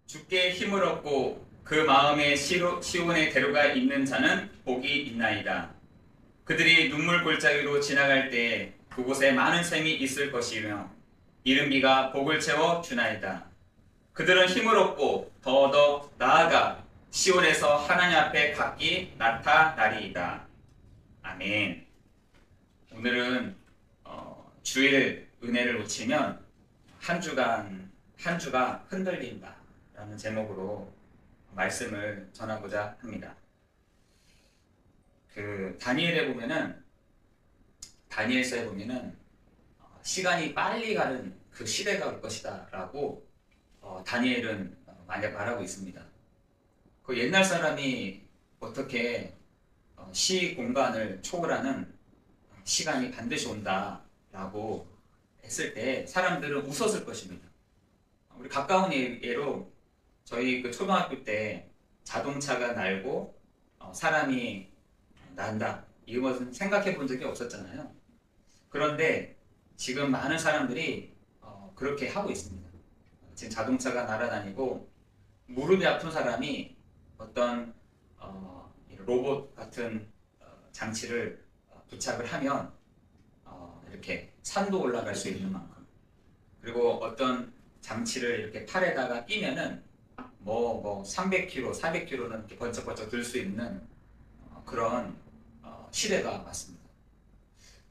주께 힘을 얻고 그 마음에 시온의 대로가 있는 자는 복이 있나이다. 그들이 눈물 골짜기로 지나갈 때 그곳에 많은 샘이 있을 것이며 이른 비가 복을 채워 주나이다. 그들은 힘을 얻고 더더 나아가 시온에서 하나님 앞에 각기 나타나리이다. 아멘. 오늘은 주일 은혜를 놓치면 한 주가 흔들린다 라는 제목으로 말씀을 전하고자 합니다. 다니엘서에 보면은 시간이 빨리 가는 그 시대가 올 것이다 라고 다니엘은 말하고 있습니다. 그 옛날 사람이 어떻게 시 공간을 초월하는 시간이 반드시 온다 라고 했을 때 사람들은 웃었을 것입니다. 우리 가까운 예로 저희 그 초등학교 때 자동차가 날고 사람이 난다 이것은 생각해 본 적이 없었잖아요. 그런데 지금 많은 사람들이 그렇게 하고 있습니다. 지금 자동차가 날아다니고 무릎이 아픈 사람이 어떤 로봇 같은 장치를 부착을 하면 이렇게 산도 올라갈 수 있는 만큼, 그리고 어떤 장치를 이렇게 팔에다가 끼면은 300kg, 400kg는 이렇게 번쩍번쩍 들 수 있는 그런 시대가 왔습니다.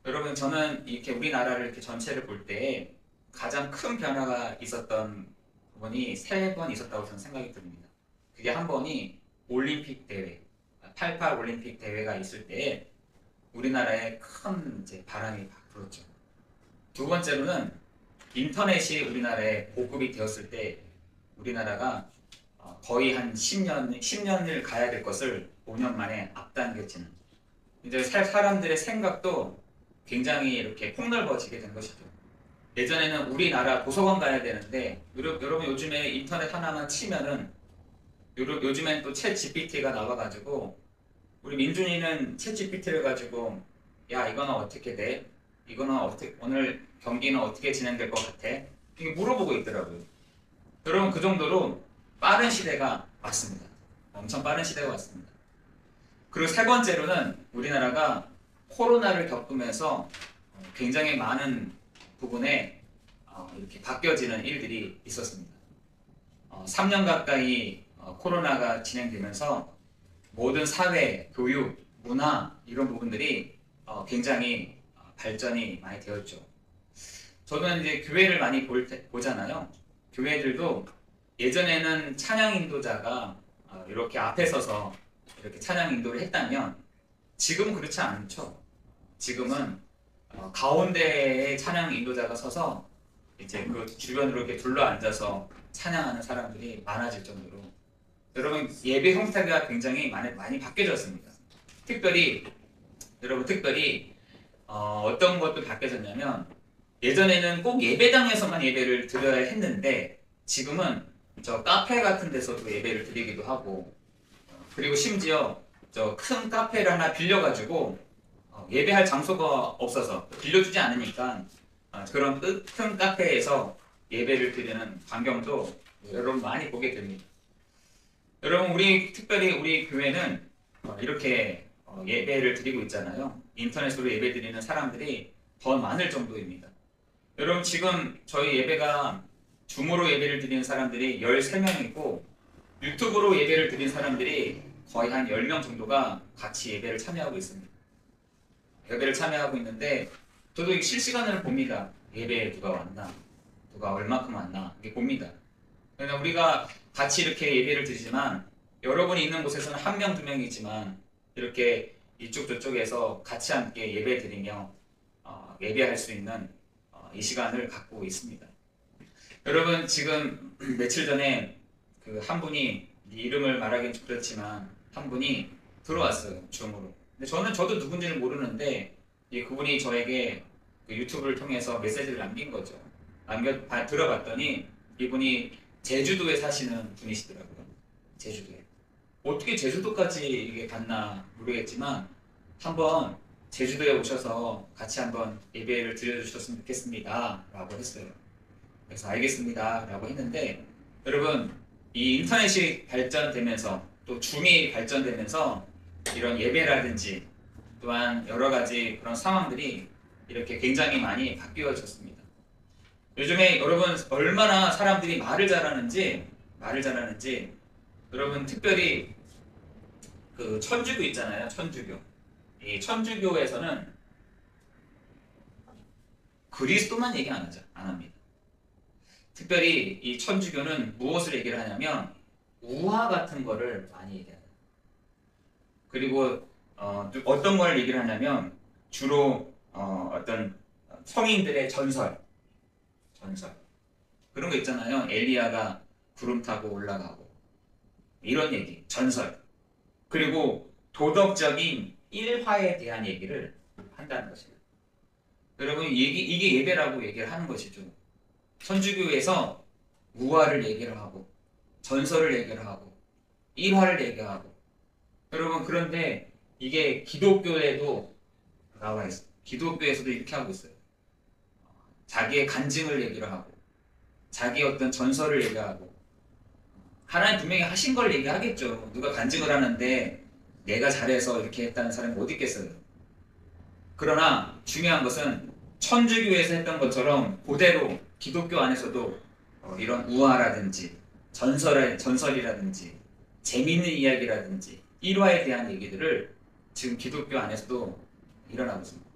여러분, 저는 이렇게 우리나라를 이렇게 전체를 볼 때 가장 큰 변화가 있었던 부분이 3번 있었다고 저는 생각이 듭니다. 그게 한 번이 올림픽 대회, 88 올림픽 대회가 있을 때 우리나라에 큰 바람이 불었죠. 두 번째로는 인터넷이 우리나라에 보급이 되었을 때 우리나라가 거의 한 10년을 가야 될 것을 5년 만에 앞당겨지는, 이제 사람들의 생각도 굉장히 이렇게 폭넓어지게 된 것이죠. 예전에는 우리나라 도서관 가야 되는데 여러분 요즘에 인터넷 하나만 치면은 요즘엔 또 챗 GPT가 나와가지고 우리 민준이는 챗 GPT를 가지고 야 이거는 어떻게 돼? 이거는 어떻게, 오늘 경기는 어떻게 진행될 것 같아? 이게 물어보고 있더라고요. 여러분, 그 정도로 빠른 시대가 왔습니다. 엄청 빠른 시대가 왔습니다. 그리고 세 번째로는 우리나라가 코로나를 겪으면서 굉장히 많은 부분에 이렇게 바뀌어지는 일들이 있었습니다. 3년 가까이 코로나가 진행되면서 모든 사회, 교육, 문화 이런 부분들이 굉장히 발전이 많이 되었죠. 저는 이제 교회를 많이 보잖아요. 교회들도 예전에는 찬양 인도자가 이렇게 앞에 서서 이렇게 찬양 인도를 했다면 지금은 그렇지 않죠. 지금은 가운데에 찬양 인도자가 서서 이제 그 주변으로 이렇게 둘러 앉아서 찬양하는 사람들이 많아질 정도로, 여러분, 예배 형태가 굉장히 많이 바뀌어졌습니다. 특별히 어떤 것도 바뀌어졌냐면 예전에는 꼭 예배당에서만 예배를 드려야 했는데 지금은 저 카페 같은 데서도 예배를 드리기도 하고, 그리고 심지어 저 큰 카페를 하나 빌려가지고 예배할 장소가 없어서 빌려주지 않으니까 그런 큰 카페에서 예배를 드리는 광경도 여러분 많이 보게 됩니다. 여러분, 특별히 우리 교회는 이렇게 예배를 드리고 있잖아요. 인터넷으로 예배 드리는 사람들이 더 많을 정도입니다. 여러분, 지금 저희 예배가 줌으로 예배를 드리는 사람들이 13명이고 유튜브로 예배를 드리는 사람들이 거의 한 10명 정도가 같이 예배를 참여하고 있습니다. 예배를 참여하고 있는데 저도 실시간으로 봅니다. 예배에 누가 왔나, 누가 얼마큼 왔나 이렇게 봅니다. 그러니까 우리가 같이 이렇게 예배를 드리지만 여러분이 있는 곳에서는 한 명, 두 명이지만 이렇게 이쪽 저쪽에서 같이 함께 예배 드리며 예배할 수 있는 이 시간을 갖고 있습니다. 여러분, 지금 며칠 전에 그 한 분이 이름을 말하기는 좀 그렇지만 한 분이 들어왔어요, 줌으로. 근데 저도 누군지는 모르는데 그분이 저에게 그 유튜브를 통해서 메시지를 남긴 거죠. 들어봤더니 이분이 제주도에 사시는 분이시더라고요. 제주도에. 어떻게 제주도까지 이게 갔나 모르겠지만 한번 제주도에 오셔서 같이 한번 예배를 드려주셨으면 좋겠습니다 라고 했어요. 그래서 알겠습니다 라고 했는데, 여러분, 이 인터넷이 발전되면서 또 줌이 발전되면서 이런 예배라든지 또한 여러 가지 그런 상황들이 이렇게 굉장히 많이 바뀌어졌습니다. 요즘에 여러분 얼마나 사람들이 말을 잘하는지 여러분 특별히 그 천주교 있잖아요. 천주교. 이 천주교에서는 그리스도만 얘기 안 합니다. 특별히 이 천주교는 무엇을 얘기를 하냐면 우화 같은 거를 많이 얘기해요. 그리고 어떤 걸 얘기를 하냐면 주로 어떤 성인들의 전설 그런 거 있잖아요. 엘리야가 구름 타고 올라가고 이런 얘기, 전설. 그리고 도덕적인 일화에 대한 얘기를 한다는 것입니다. 여러분 이게 예배라고 얘기를 하는 것이죠. 천주교에서 우화를 얘기를 하고 전설을 얘기를 하고 일화를 얘기하고 여러분 그런데 이게 기독교에도 나와 있어요. 기독교에서도 이렇게 하고 있어요. 자기의 간증을 얘기를 하고 자기의 어떤 전설을 얘기하고 하나님 분명히 하신 걸 얘기하겠죠. 누가 간증을 하는데 내가 잘해서 이렇게 했다는 사람이 어디 있겠어요. 그러나 중요한 것은 천주교에서 했던 것처럼 그대로 기독교 안에서도 이런 우화라든지 전설이라든지 재미있는 이야기라든지 일화에 대한 얘기들을 지금 기독교 안에서도 일어나고 있습니다.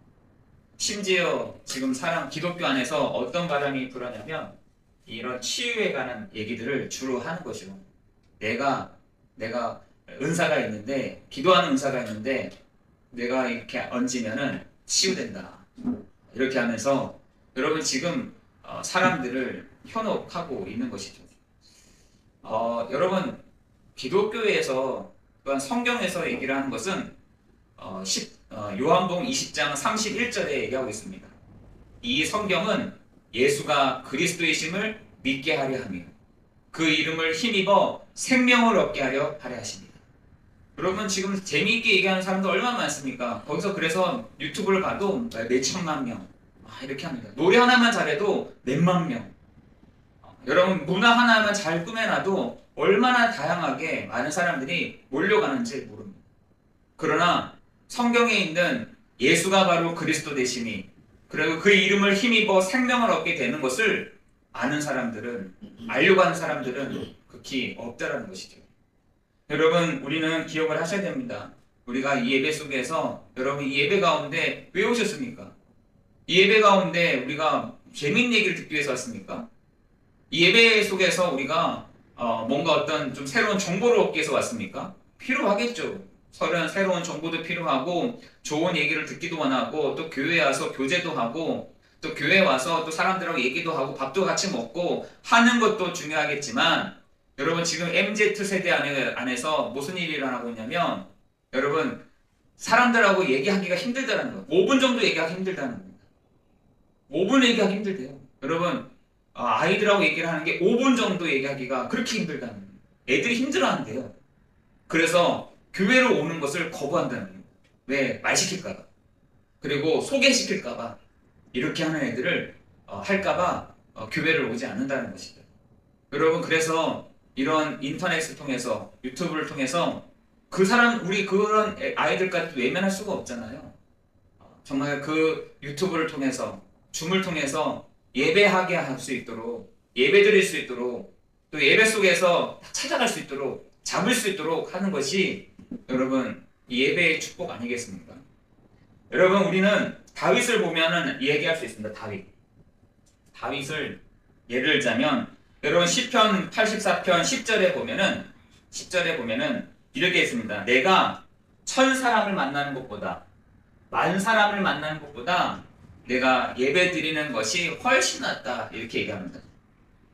심지어 지금 기독교 안에서 어떤 바람이 불어냐면 이런 치유에 관한 얘기들을 주로 하는 것이고 내가 은사가 있는데 기도하는 은사가 있는데 내가 이렇게 얹으면은 치유된다. 이렇게 하면서 여러분 지금 사람들을 현혹하고 있는 것이죠. 여러분 기독교에서 또한 성경에서 얘기를 하는 것은 요한복음 20장 31절에 얘기하고 있습니다. 이 성경은 예수가 그리스도이심을 믿게 하려 하며 그 이름을 힘입어 생명을 얻게 하려 하십니다. 여러분 지금 재미있게 얘기하는 사람도 얼마나 많습니까? 거기서 그래서 유튜브를 봐도 몇천만 명 이렇게 합니다. 노래 하나만 잘해도 몇만 명. 여러분 문화 하나만 잘 꾸며놔도 얼마나 다양하게 많은 사람들이 몰려가는지 모릅니다. 그러나 성경에 있는 예수가 바로 그리스도 되심이 그리고 그 이름을 힘입어 생명을 얻게 되는 것을 아는 사람들은 알려고 하는 사람들은 극히 없다라는 것이죠. 여러분 우리는 기억을 하셔야 됩니다. 우리가 이 예배 속에서 여러분 이 예배 가운데 왜 오셨습니까? 이 예배 가운데 우리가 재미있는 얘기를 듣기 위해서 왔습니까? 이 예배 속에서 우리가 뭔가 어떤 좀 새로운 정보를 얻기 위해서 왔습니까? 필요하겠죠. 새로운 정보도 필요하고 좋은 얘기를 듣기도 원하고 또 교회에 와서 교제도 하고 또 교회에 와서 또 사람들하고 얘기도 하고 밥도 같이 먹고 하는 것도 중요하겠지만 여러분 지금 MZ세대 안에서 무슨 일이 일어나고 있냐면 여러분 사람들하고 얘기하기가 힘들다는 거예요. 5분 정도 얘기하기 힘들다는 겁니다. 5분 얘기하기 힘들대요. 여러분 아이들하고 얘기를 하는 게 5분 정도 얘기하기가 그렇게 힘들다는 거예요. 애들이 힘들어한대요. 그래서 교회로 오는 것을 거부한다는 거예요. 왜? 말 시킬까봐. 그리고 소개시킬까봐. 이렇게 하는 애들을 할까봐 교회를 오지 않는다는 것이죠. 여러분 그래서 이런 인터넷을 통해서 유튜브를 통해서 우리 그런 아이들까지 외면할 수가 없잖아요. 정말 그 유튜브를 통해서 줌을 통해서 예배하게 할 수 있도록 예배 드릴 수 있도록 또 예배 속에서 찾아갈 수 있도록 잡을 수 있도록 하는 것이 여러분 이 예배의 축복 아니겠습니까? 여러분 우리는 다윗을 보면은 얘기할 수 있습니다. 다윗을 예를 들자면 여러분 시편 84편 10절에 보면은 이렇게 있습니다. 내가 1000사람을 만나는 것보다 10,000사람을 만나는 것보다 내가 예배 드리는 것이 훨씬 낫다 이렇게 얘기합니다.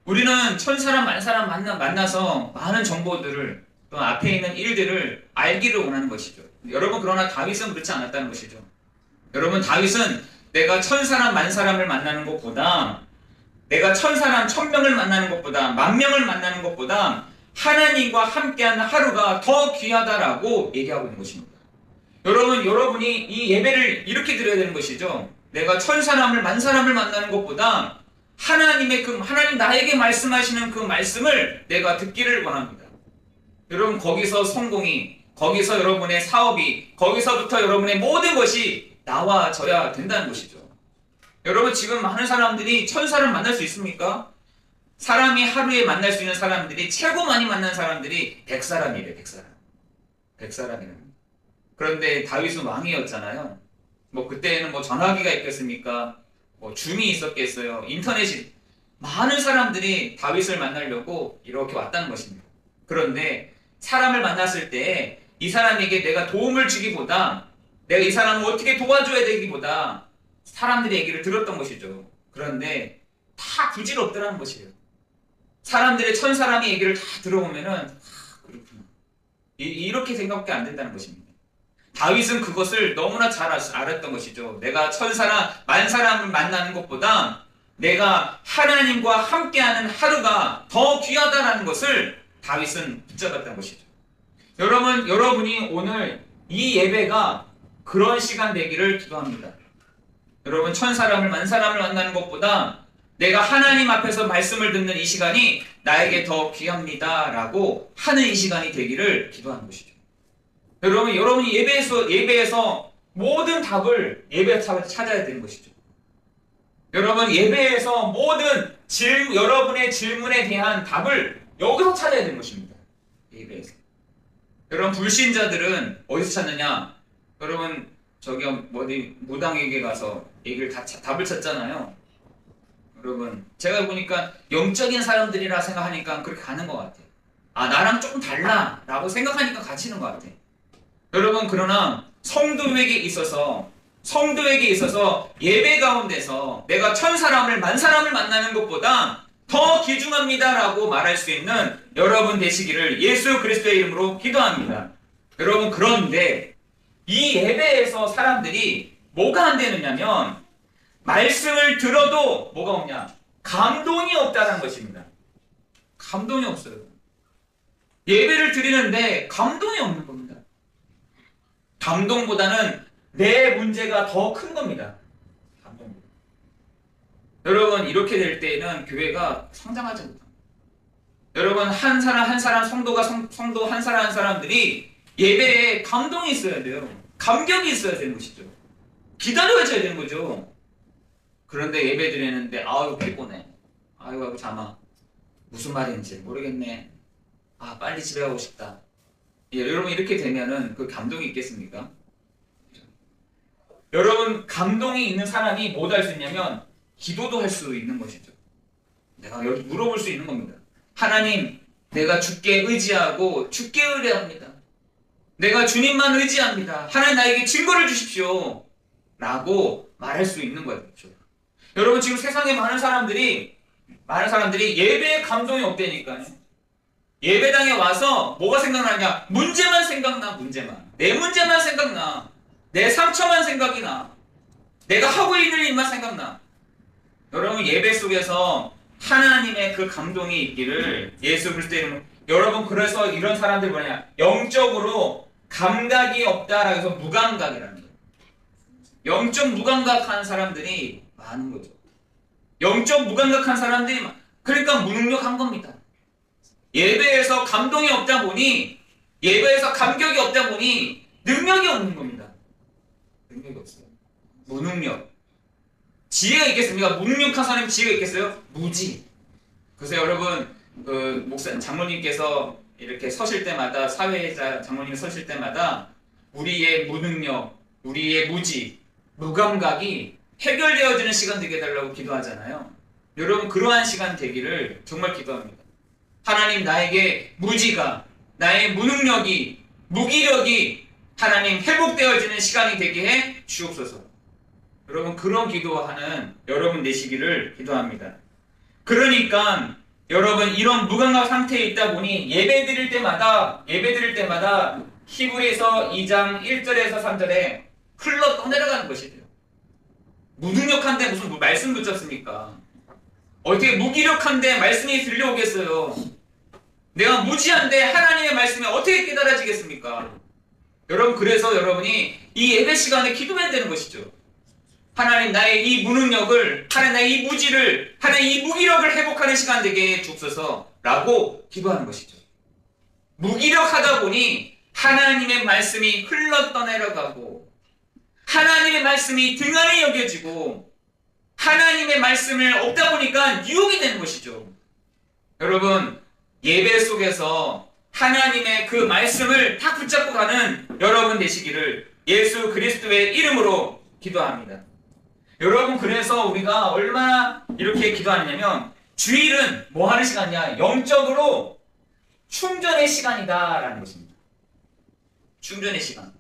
우리는 1000사람 10,000사람 만나서 많은 정보들을 또 앞에 있는 일들을 알기를 원하는 것이죠. 여러분 그러나 다윗은 그렇지 않았다는 것이죠. 여러분 다윗은 내가 1000사람 10,000사람을 만나는 것보다 내가 1000사람 1000명을 만나는 것보다 10,000명을 만나는 것보다 하나님과 함께하는 하루가 더 귀하다라고 얘기하고 있는 것입니다. 여러분이 이 예배를 이렇게 드려야 되는 것이죠. 내가 1000사람을 10,000사람을 만나는 것보다 하나님 나에게 말씀하시는 그 말씀을 내가 듣기를 원합니다. 여러분, 거기서 성공이, 거기서 여러분의 사업이, 거기서부터 여러분의 모든 것이 나와져야 된다는 것이죠. 여러분, 지금 많은 사람들이 천사를 만날 수 있습니까? 사람이 하루에 만날 수 있는 사람들이, 최고 많이 만난 사람들이 100사람이래, 100사람. 100사람이랍니다. 그런데 다윗은 왕이었잖아요. 그때에는 전화기가 있겠습니까? 줌이 있었겠어요. 인터넷이. 많은 사람들이 다윗을 만나려고 이렇게 왔다는 것입니다. 그런데 사람을 만났을 때 이 사람에게 내가 도움을 주기보다, 내가 이 사람을 어떻게 도와줘야 되기보다 사람들의 얘기를 들었던 것이죠. 그런데 다 부질없더라는 것이에요. 사람들의 1000사람의 얘기를 다 들어보면은 그렇구나, 이렇게 생각밖에 안 된다는 것입니다. 다윗은 그것을 너무나 잘 알았던 것이죠. 내가 1000사람, 10,000사람을 만나는 것보다 내가 하나님과 함께하는 하루가 더 귀하다는 것을 다윗은 붙잡았던 것이죠. 여러분이 오늘 이 예배가 그런 시간 되기를 기도합니다. 여러분, 1000사람을, 10,000사람을 만나는 것보다 내가 하나님 앞에서 말씀을 듣는 이 시간이 나에게 더 귀합니다 라고 하는 이 시간이 되기를 기도하는 것이죠. 여러분이 예배에서 모든 답을 예배에서 찾아야 되는 것이죠. 여러분, 예배에서 모든 여러분의 질문에 대한 답을 여기서 찾아야 되는 것입니다. 예배에서. 여러분, 불신자들은 어디서 찾느냐? 여러분, 어디 무당에게 가서 답을 찾잖아요. 여러분, 제가 보니까 영적인 사람들이라 생각하니까 그렇게 가는 것 같아요. 나랑 조금 달라 라고 생각하니까 갇히는 것 같아요. 여러분, 그러나 성도에게 있어서 예배 가운데서 내가 1000사람을, 10,000사람을 만나는 것보다 더 귀중합니다라고 말할 수 있는 여러분 되시기를 예수 그리스도의 이름으로 기도합니다. 여러분, 그런데 이 예배에서 사람들이 뭐가 안 되느냐면, 말씀을 들어도 뭐가 없냐? 감동이 없다는 것입니다. 감동이 없어요. 예배를 드리는데 감동이 없는 겁니다. 감동보다는 내 문제가 더 큰 겁니다. 감동보다. 여러분, 이렇게 될 때에는 교회가 성장하지 못합니다. 여러분, 한 사람 한 사람, 성도 한 사람 한 사람들이 예배에 감동이 있어야 돼요. 감격이 있어야 되는 것이죠. 기다려줘야 되는 거죠. 그런데 예배 드리는데 피곤해. 아이고 잠아. 무슨 말인지 모르겠네. 빨리 집에 가고 싶다. 여러분, 이렇게 되면은 그 감동이 있겠습니까? 여러분, 감동이 있는 사람이 뭐 할 수 있냐면 기도도 할 수 있는 것이죠. 내가 여기 물어볼 수 있는 겁니다. 하나님, 내가 주께 의지하고 주께 의뢰합니다. 내가 주님만 의지합니다. 하나님, 나에게 증거를 주십시오 라고 말할 수 있는 거예요. 그렇죠? 여러분, 지금 세상에 많은 사람들이 예배에 감동이 없다니까요. 예배당에 와서 뭐가 생각나냐? 문제만 생각나. 문제만. 내 문제만 생각나. 내 상처만 생각이 나. 내가 하고 있는 일만 생각나. 여러분, 예배 속에서 하나님의 그 감동이 있기를 예수 그리스도의 이름으로. 여러분, 그래서 이런 사람들 뭐냐? 영적으로 감각이 없다라고 해서 무감각이라는 거예요. 영적 무감각한 사람들이 많은 거죠. 영적 무감각한 사람들이 그러니까 무능력한 겁니다. 예배에서 감동이 없다 보니, 예배에서 감격이 없다 보니 능력이 없는 겁니다. 능력이 없어요. 무능력. 지혜가 있겠습니까? 무능력한 사람이 지혜가 있겠어요? 무지. 그래서 여러분, 장로님께서 이렇게 서실 때마다, 사회자 장로님이 서실 때마다 우리의 무능력, 우리의 무지, 무감각이 해결되어지는 시간 되게 해달라고 기도하잖아요. 여러분, 그러한 시간 되기를 정말 기도합니다. 하나님, 나에게 무지가, 나의 무능력이, 무기력이 하나님 회복되어지는 시간이 되게 해 주옵소서. 여러분, 그런 기도하는 여러분 되시기를 기도합니다. 그러니까 여러분, 이런 무감각 상태에 있다 보니 예배 드릴 때마다 히브리서 2장 1절에서 3절에 흘러 떠내려가는 것이에요. 무능력한데 무슨 말씀 붙였습니까? 어떻게 무기력한데 말씀이 들려오겠어요? 내가 무지한데 하나님의 말씀이 어떻게 깨달아지겠습니까? 여러분, 그래서 여러분이 이 예배 시간에 기도해야 되는 것이죠. 하나님 나의 이 무능력을, 하나님 나의 이 무지를, 하나님 이 무기력을 회복하는 시간 되게 주옵소서라고 기도하는 것이죠. 무기력하다 보니 하나님의 말씀이 흘러 떠내려가고 하나님의 말씀이 등한히 여겨지고 하나님의 말씀을 얻다 보니까 유혹이 되는 것이죠. 여러분, 예배 속에서 하나님의 그 말씀을 다 붙잡고 가는 여러분 되시기를 예수 그리스도의 이름으로 기도합니다. 여러분, 그래서 우리가 얼마나 이렇게 기도하느냐면 주일은 뭐 하는 시간이냐? 영적으로 충전의 시간이다라는 것입니다. 충전의 시간.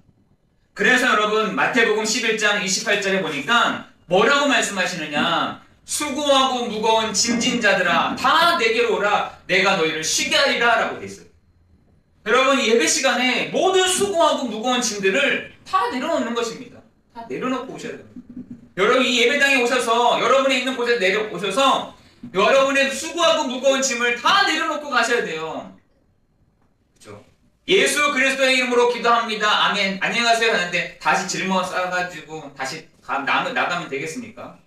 그래서 여러분, 마태복음 11장 28절에 보니까 뭐라고 말씀하시느냐? 수고하고 무거운 짐진 자들아 다 내게로 오라, 내가 너희를 쉬게 하리라 라고 되어 있어요. 여러분, 예배 시간에 모든 수고하고 무거운 짐들을 다 내려놓는 것입니다. 다 내려놓고 오셔야 됩니다. 여러분, 이 예배당에 오셔서 여러분이 있는 곳에 내려오셔서 여러분의 수고하고 무거운 짐을 다 내려놓고 가셔야 돼요. 그렇죠? 예수 그리스도의 이름으로 기도합니다. 아멘. 안녕하세요 하는데 다시 짊어 싸가지고 다시 나가면 되겠습니까?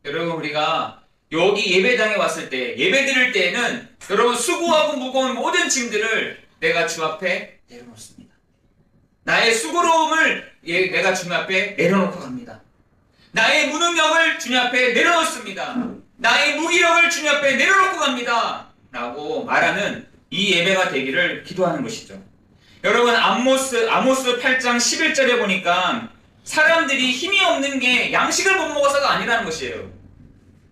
여러분, 우리가 여기 예배당에 왔을 때, 예배 드릴 때에는 여러분 수고하고 무거운 모든 짐들을 내가 주 앞에 내려놓습니다. 나의 수고로움을 내가 주 앞에 내려놓고 갑니다. 나의 무능력을 주님 앞에 내려놓습니다. 나의 무기력을 주님 앞에 내려놓고 갑니다. 라고 말하는 이 예배가 되기를 기도하는 것이죠. 여러분, 아모스 8장 11절에 보니까 사람들이 힘이 없는 게 양식을 못 먹어서가 아니라는 것이에요.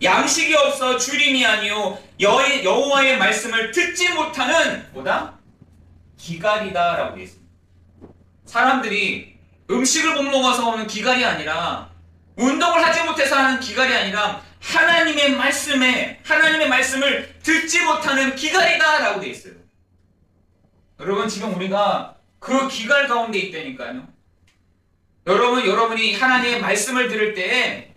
양식이 없어 주림이 아니요 여호와의 말씀을 듣지 못하는 뭐다? 기갈이다 라고 되어 있습니다. 사람들이 음식을 못 먹어서 오는 기갈이 아니라, 운동을 하지 못해서 하는 기갈이 아니라 하나님의 말씀을 듣지 못하는 기갈이다 라고 되어 있어요. 여러분, 지금 우리가 그 기갈 가운데 있다니까요. 여러분이 하나님의 말씀을 들을 때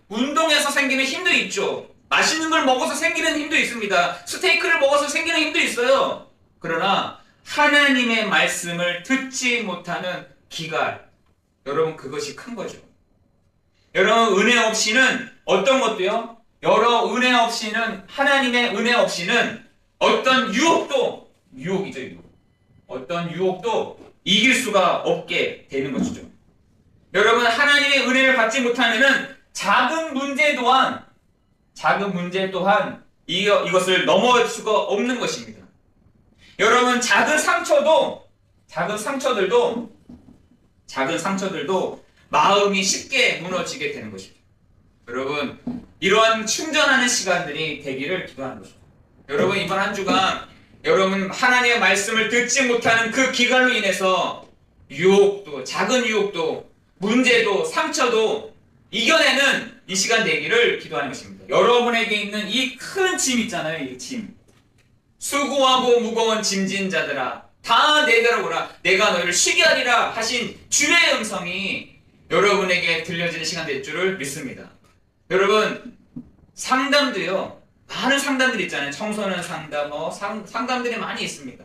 운동해서 생기는 힘도 있죠. 맛있는 걸 먹어서 생기는 힘도 있습니다. 스테이크를 먹어서 생기는 힘도 있어요. 그러나 하나님의 말씀을 듣지 못하는 기갈, 여러분, 그것이 큰 거죠. 여러분, 은혜 없이는 어떤 것도요? 하나님의 은혜 없이는 어떤 유혹이죠, 유혹. 어떤 유혹도 이길 수가 없게 되는 것이죠. 여러분, 하나님의 은혜를 받지 못하면은 작은 문제 또한 이것을 넘어갈 수가 없는 것입니다. 여러분, 작은 상처들도 마음이 쉽게 무너지게 되는 것입니다. 여러분, 이러한 충전하는 시간들이 되기를 기도하는 것입니다. 여러분, 이번 한 주간 여러분 하나님의 말씀을 듣지 못하는 그 기갈로 인해서 작은 유혹도, 문제도, 상처도 이겨내는 이 시간 되기를 기도하는 것입니다. 여러분에게 있는 이 큰 짐 있잖아요. 이 짐. 수고하고 무거운 짐진 자들아 다 내게로 오라, 내가 너희를 쉬게 하리라 하신 주의 음성이 여러분에게 들려지는 시간 될 줄을 믿습니다. 여러분, 상담도요, 많은 상담들이 있잖아요. 청소년 상담, 상담들이 많이 있습니다.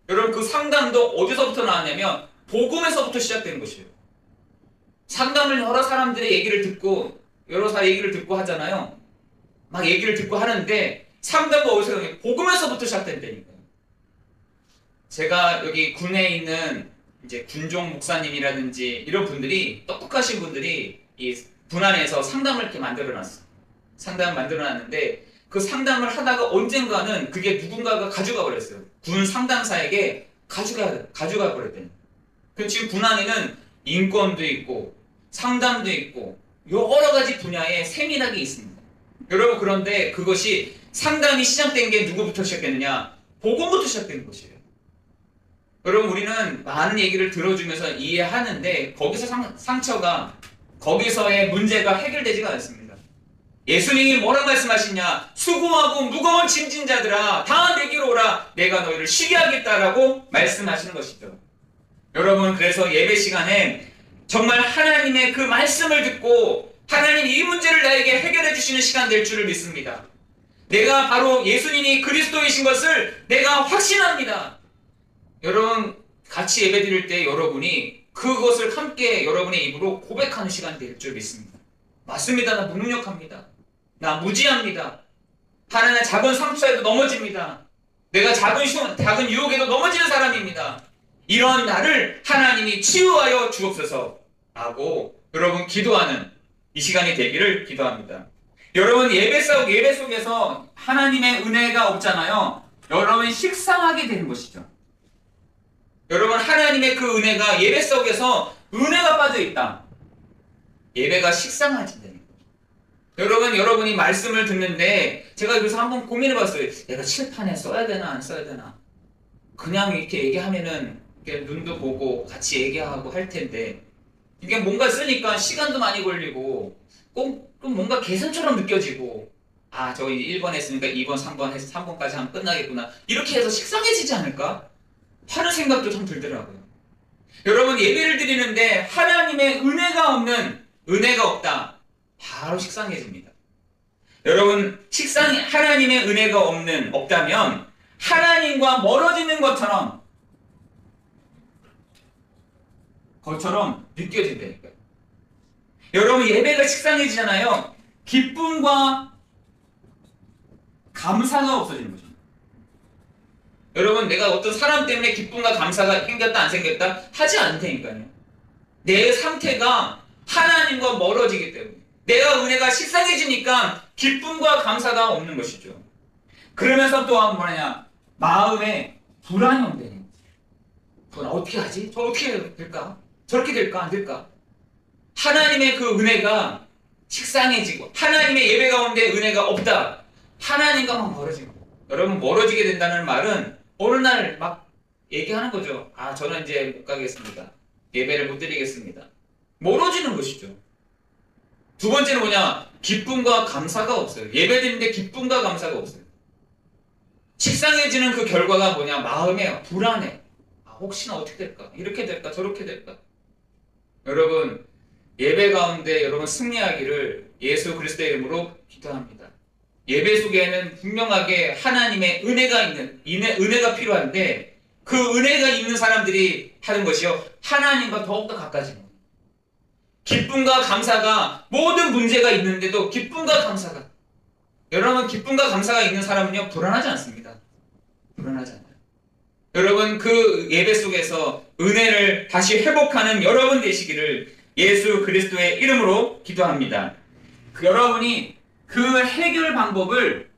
여러분, 그 상담도 어디서부터 나왔냐면 복음에서부터 시작되는 것이에요. 상담을 여러 사람들의 얘기를 듣고 하잖아요. 막 얘기를 듣고 하는데 상담도 어디서 나오냐면 복음에서부터 시작된다니까요. 제가 여기 군에 있는 이제 군종 목사님이라든지 이런 분들이, 똑똑하신 분들이 이 군 안에서 상담을 이렇게 상담을 만들어놨는데 그 상담을 하다가 언젠가는 그게 누군가가 가져가 버렸어요. 군 상담사에게 가져가 버렸대요. 지금 군 안에는 인권도 있고 상담도 있고 여러 가지 분야에 세밀하게 있습니다. 여러분, 그런데 그것이 상담이 시작된 게 누구부터 시작됐느냐? 복음부터 시작된 것이에요. 여러분, 우리는 많은 얘기를 들어주면서 이해하는데 거기서의 문제가 해결되지가 않습니다. 예수님이 뭐라고 말씀하시냐? 수고하고 무거운 짐진 자들아 다 내게로 오라, 내가 너희를 쉬게 하겠다라고 말씀하시는 것이죠. 여러분, 그래서 예배 시간에 정말 하나님의 그 말씀을 듣고 하나님 이 문제를 나에게 해결해 주시는 시간 될 줄을 믿습니다. 내가 바로 예수님이 그리스도이신 것을 내가 확신합니다. 여러분, 같이 예배 드릴 때 여러분이 그것을 함께 여러분의 입으로 고백하는 시간이 될 줄 믿습니다. 맞습니다. 나 무능력합니다. 나 무지합니다. 하나님의 작은 상처에도 넘어집니다. 내가 작은 유혹에도 넘어지는 사람입니다. 이러한 나를 하나님이 치유하여 주옵소서 라고 여러분 기도하는 이 시간이 되기를 기도합니다. 여러분 예배 속에서 하나님의 은혜가 없잖아요. 여러분 식상하게 되는 것이죠. 여러분 하나님의 그 은혜가 예배 속에서 은혜가 빠져있다. 예배가 식상해진다는 거예요. 여러분이 말씀을 듣는데 제가 그래서 한번 고민해봤어요. 내가 칠판에 써야 되나 안 써야 되나. 그냥 이렇게 얘기하면은 이렇게 눈도 보고 같이 얘기하고 할 텐데 이게 뭔가 쓰니까 시간도 많이 걸리고 꼭 뭔가 계산처럼 느껴지고 아 저 1번 했으니까 2번 3번 해서 3번까지 하면 끝나겠구나 이렇게 해서 식상해지지 않을까 하는 생각도 좀 들더라고요. 여러분 예배를 드리는데 하나님의 은혜가 없다 바로 식상해집니다. 여러분 하나님의 은혜가 없다면 하나님과 멀어지는 것처럼 느껴진다니까요. 여러분 예배가 식상해지잖아요. 기쁨과 감사가 없어지는 거죠. 여러분 내가 어떤 사람 때문에 기쁨과 감사가 생겼다 안 생겼다 하지 않다니까요. 내 상태가 하나님과 멀어지기 때문에 내가 은혜가 식상해지니까 기쁨과 감사가 없는 것이죠. 그러면서 또한 뭐냐 마음에 불안이 온다니. 어떻게 하지? 저 어떻게 될까? 저렇게 될까? 안 될까? 하나님의 그 은혜가 식상해지고 하나님의 예배 가운데 은혜가 없다. 하나님과만 멀어지고 여러분 멀어지게 된다는 말은 어느 날 막 얘기하는 거죠. 아 저는 이제 못 가겠습니다. 예배를 못 드리겠습니다. 멀어지는 것이죠. 두 번째는 뭐냐? 기쁨과 감사가 없어요. 예배 드리는데 기쁨과 감사가 없어요. 식상해지는 그 결과가 뭐냐? 마음에 불안해. 아, 혹시나 어떻게 될까? 이렇게 될까? 저렇게 될까? 여러분 예배 가운데 여러분 승리하기를 예수 그리스도의 이름으로 기도합니다. 예배 속에는 분명하게 하나님의 은혜가 필요한데 그 은혜가 있는 사람들이 하는 것이요. 하나님과 더욱더 가까워지는 거예요. 기쁨과 감사가 모든 문제가 있는데도 기쁨과 감사가 여러분 기쁨과 감사가 있는 사람은요. 불안하지 않습니다. 불안하지 않아요. 여러분 그 예배 속에서 은혜를 다시 회복하는 여러분 되시기를 예수 그리스도의 이름으로 기도합니다. 여러분이 그 해결 방법을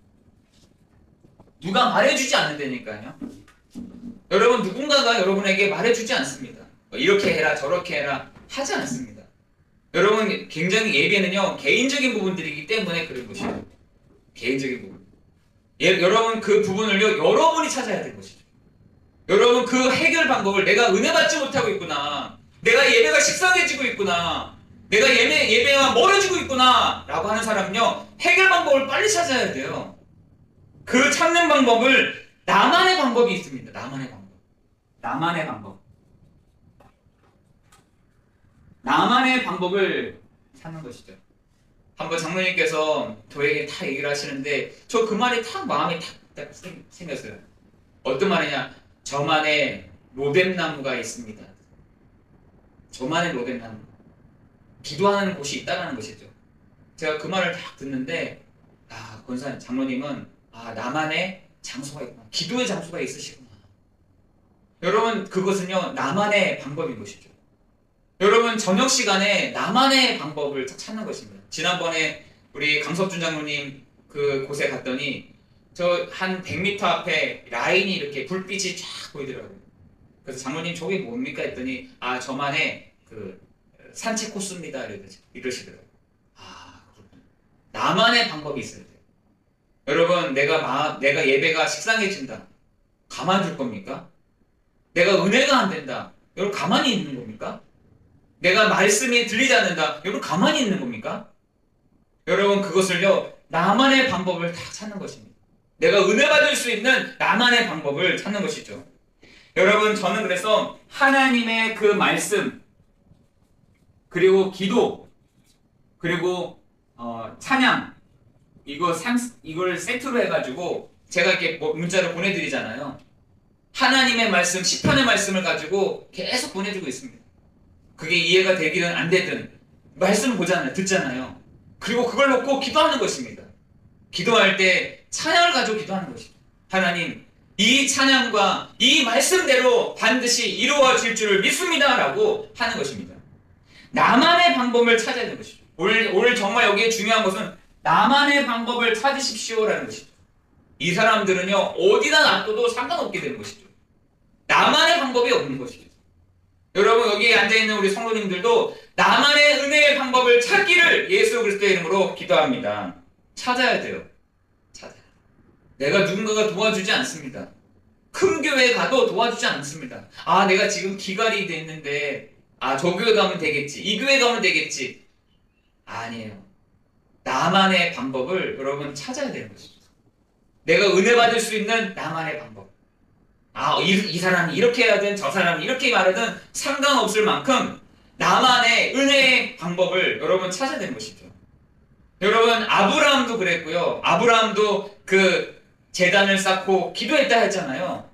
누가 말해주지 않는다니까요. 여러분 누군가가 여러분에게 말해주지 않습니다. 이렇게 해라 저렇게 해라 하지 않습니다. 여러분 굉장히 예배는요 개인적인 부분들이기 때문에 그런 것이에요. 개인적인 부분. 여러분 그 부분을요 여러분이 찾아야 될 것이죠. 여러분 그 해결 방법을 내가 은혜 받지 못하고 있구나. 내가 예배가 식상해지고 있구나. 내가 예배와 멀어지고 있구나 라고 하는 사람은요 해결 방법을 빨리 찾아야 돼요. 그 찾는 방법을 나만의 방법이 있습니다. 나만의 방법을 찾는 것이죠. 한번 장로님께서 저에게 다 얘기를 하시는데 저 그 말이 탁 마음에 탁 생겼어요. 어떤 말이냐? 저만의 로뎀나무가 있습니다. 저만의 로뎀나무. 기도하는 곳이 있다는 것이죠. 제가 그 말을 딱 듣는데 권사님, 장로님은 나만의 장소가 있구나. 기도의 장소가 있으시구나. 여러분 그것은요 나만의 방법인 것이죠. 여러분 저녁 시간에 나만의 방법을 찾는 것입니다. 지난번에 우리 강석준 장로님 그 곳에 갔더니 저 한 100m 앞에 라인이 이렇게 불빛이 쫙 보이더라고요. 그래서 장로님 저게 뭡니까 했더니 저만의 그 산책 코스입니다 이러시더라고요. 그렇군요. 나만의 방법이 있어야 돼요. 여러분 내가 예배가 식상해진다. 가만둘 겁니까? 내가 은혜가 안 된다. 여러분 가만히 있는 겁니까? 내가 말씀이 들리지 않는다. 여러분 가만히 있는 겁니까? 여러분 그것을요 나만의 방법을 다 찾는 것입니다. 내가 은혜 받을 수 있는 나만의 방법을 찾는 것이죠. 여러분 저는 그래서 하나님의 그 말씀 그리고 기도 그리고 찬양 이걸 세트로 해가지고 제가 이렇게 문자로 보내드리잖아요. 하나님의 말씀 시편의 말씀을 가지고 계속 보내주고 있습니다. 그게 이해가 되기든 안 되든 말씀 보잖아요. 듣잖아요. 그리고 그걸 놓고 기도하는 것입니다. 기도할 때 찬양을 가지고 기도하는 것이죠. 하나님, 이 찬양과 이 말씀대로 반드시 이루어질 줄을 믿습니다 라고 하는 것입니다. 나만의 방법을 찾아야 되는 것이죠. 오늘 정말 여기에 중요한 것은 나만의 방법을 찾으십시오라는 것이죠. 이 사람들은요, 어디다 놔둬도 상관없게 되는 것이죠. 나만의 방법이 없는 것이죠. 여러분, 여기에 앉아있는 우리 성도님들도 나만의 은혜의 방법을 찾기를 예수 그리스도의 이름으로 기도합니다. 찾아야 돼요. 찾아야 돼요. 내가 누군가가 도와주지 않습니다. 큰 교회에 가도 도와주지 않습니다. 아, 내가 지금 기갈이 돼 있는데, 아, 저 교회 가면 되겠지. 이 교회 가면 되겠지. 아니에요. 나만의 방법을 여러분 찾아야 되는 것이죠. 내가 은혜 받을 수 있는 나만의 방법. 아, 이 사람이 이렇게 하든 저 사람이 이렇게 말하든 상관없을 만큼 나만의 은혜의 방법을 여러분 찾아야 되는 것이죠. 여러분, 아브라함도 그랬고요. 아브라함도 그 제단을 쌓고 기도했다 했잖아요.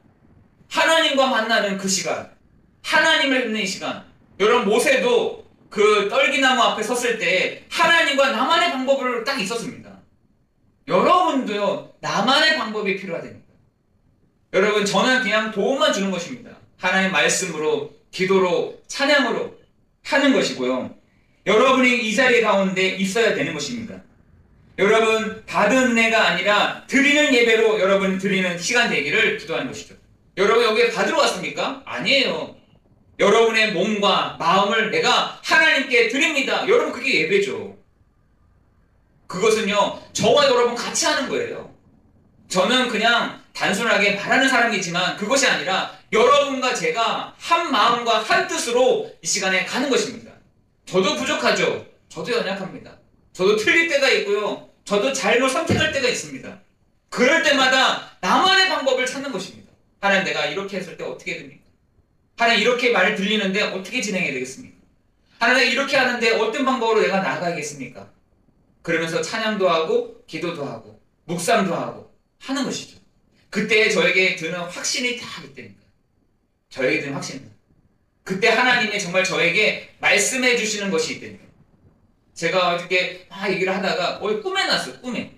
하나님과 만나는 그 시간, 하나님을 뵙는 시간. 여러분, 모세도 그 떨기나무 앞에 섰을 때 하나님과 나만의 방법을 딱 있었습니다. 여러분도요, 나만의 방법이 필요하답니다. 여러분, 저는 그냥 도움만 주는 것입니다. 하나님의 말씀으로, 기도로, 찬양으로 하는 것이고요. 여러분이 이 자리 가운데 있어야 되는 것입니다. 여러분, 받은 은혜가 아니라 드리는 예배로 여러분 드리는 시간 되기를 기도하는 것이죠. 여러분, 여기에 받으러 왔습니까? 아니에요. 여러분의 몸과 마음을 내가 하나님께 드립니다. 여러분, 그게 예배죠. 그것은요, 저와 여러분 같이 하는 거예요. 저는 그냥 단순하게 말하는 사람이지만 그것이 아니라 여러분과 제가 한 마음과 한 뜻으로 이 시간에 가는 것입니다. 저도 부족하죠. 저도 연약합니다. 저도 틀릴 때가 있고요. 저도 잘못 선택할 때가 있습니다. 그럴 때마다 나만의 방법을 찾는 것입니다. 하나님, 내가 이렇게 했을 때 어떻게 됩니까? 하나님, 이렇게 말 들리는데 어떻게 진행해야 되겠습니까? 하나님, 이렇게 하는데 어떤 방법으로 내가 나아가야겠습니까? 그러면서 찬양도 하고 기도도 하고 묵상도 하고 하는 것이죠. 그때 저에게 드는 확신이 다 있다니까. 저에게 드는 확신입니다. 그때 하나님이 정말 저에게 말씀해 주시는 것이 있다니까. 제가 어저께 막 얘기를 하다가 꿈에 났어요. 꿈에.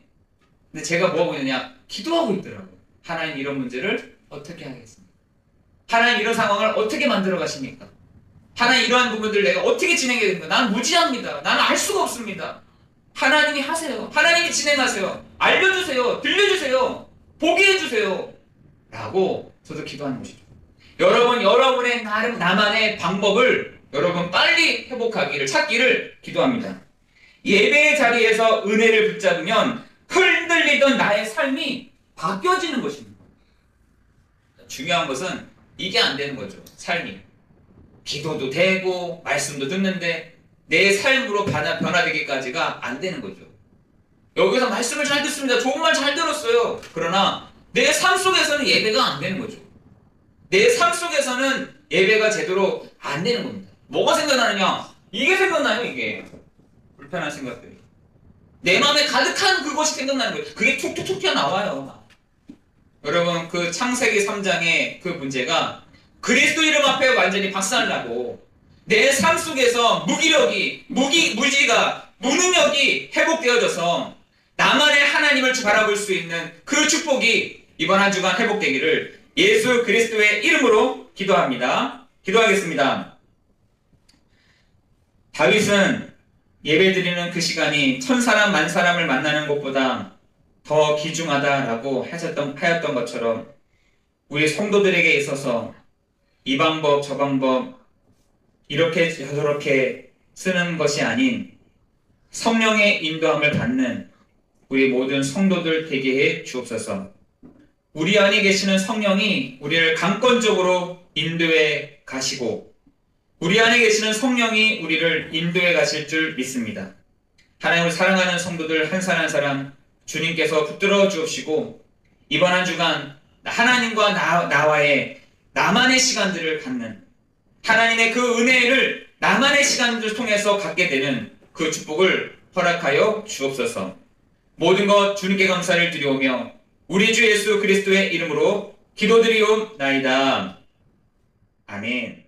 근데 제가 뭐 하고 있느냐? 기도하고 있더라고요. 하나님, 이런 문제를 어떻게 하겠습니까? 하나님, 이런 상황을 어떻게 만들어 가십니까? 하나님, 이러한 부분들을 내가 어떻게 진행해야 됩니까? 나는 무지합니다. 나는 알 수가 없습니다. 하나님이 하세요. 하나님이 진행하세요. 알려주세요. 들려주세요. 보게 해주세요. 라고 저도 기도하는 것이죠. 여러분, 여러분의 나만의 방법을 여러분 빨리 회복하기를, 찾기를 기도합니다. 예배의 자리에서 은혜를 붙잡으면 흔들리던 나의 삶이 바뀌어지는 것입니다. 중요한 것은 이게 안 되는 거죠. 삶이. 기도도 되고 말씀도 듣는데 내 삶으로 변화되기까지가 안 되는 거죠. 여기서 말씀을 잘 듣습니다. 좋은 말 잘 들었어요. 그러나 내 삶 속에서는 예배가 안 되는 거죠. 내 삶 속에서는 예배가 제대로 안 되는 겁니다. 뭐가 생각나느냐? 이게 생각나요, 이게. 불편한 생각들이. 내 마음에 가득한 그것이 생각나는 거예요. 그게 툭툭툭 튀어나와요. 여러분, 그 창세기 3장의 그 문제가 그리스도 이름 앞에 완전히 박살나고 내 삶 속에서 무지가, 무능력이 회복되어져서 나만의 하나님을 바라볼 수 있는 그 축복이 이번 한 주간 회복되기를 예수 그리스도의 이름으로 기도합니다. 기도하겠습니다. 다윗은 예배드리는 그 시간이 천사람 만사람을 만나는 것보다 더 귀중하다라고 하였던 것처럼 우리 성도들에게 있어서 이 방법 저 방법 이렇게 저렇게 쓰는 것이 아닌 성령의 인도함을 받는 우리 모든 성도들 되게 해 주옵소서. 우리 안에 계시는 성령이 우리를 강권적으로 인도해 가시고 우리 안에 계시는 성령이 우리를 인도해 가실 줄 믿습니다. 하나님을 사랑하는 성도들 한 사람 한 사람 주님께서 붙들어 주옵시고 이번 한 주간 하나님과 나와의 나만의 시간들을 갖는 하나님의 그 은혜를 나만의 시간들을 통해서 갖게 되는 그 축복을 허락하여 주옵소서. 모든 것 주님께 감사를 드리오며 우리 주 예수 그리스도의 이름으로 기도드리옵나이다. 아멘.